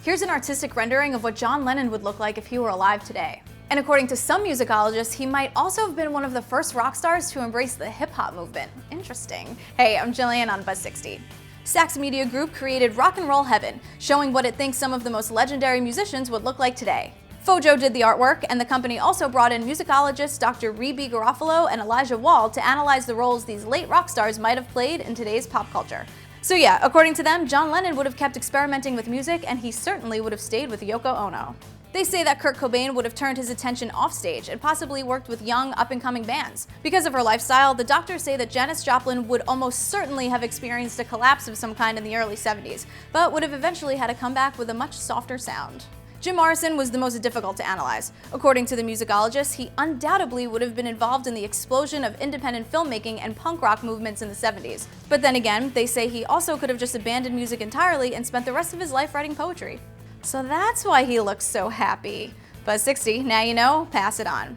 Here's an artistic rendering of what John Lennon would look like if he were alive today. And according to some musicologists, he might also have been one of the first rock stars to embrace the hip-hop movement. Interesting. Hey, I'm Gillian on Buzz 60. Sachs Media Group created Rock and Roll Heaven, showing what it thinks some of the most legendary musicians would look like today. Phojoe did the artwork, and the company also brought in musicologists Dr. Rebe Garofalo and Elijah Wall to analyze the roles these late rock stars might have played in today's pop culture. So yeah, according to them, John Lennon would have kept experimenting with music, and he certainly would have stayed with Yoko Ono. They say that Kurt Cobain would have turned his attention offstage and possibly worked with young, up-and-coming bands. Because of her lifestyle, the doctors say that Janis Joplin would almost certainly have experienced a collapse of some kind in the early 70s, but would have eventually had a comeback with a much softer sound. Jim Morrison was the most difficult to analyze. According to the musicologists, he undoubtedly would have been involved in the explosion of independent filmmaking and punk rock movements in the 70s. But then again, they say he also could have just abandoned music entirely and spent the rest of his life writing poetry. So that's why he looks so happy. Buzz 60, now you know, pass it on.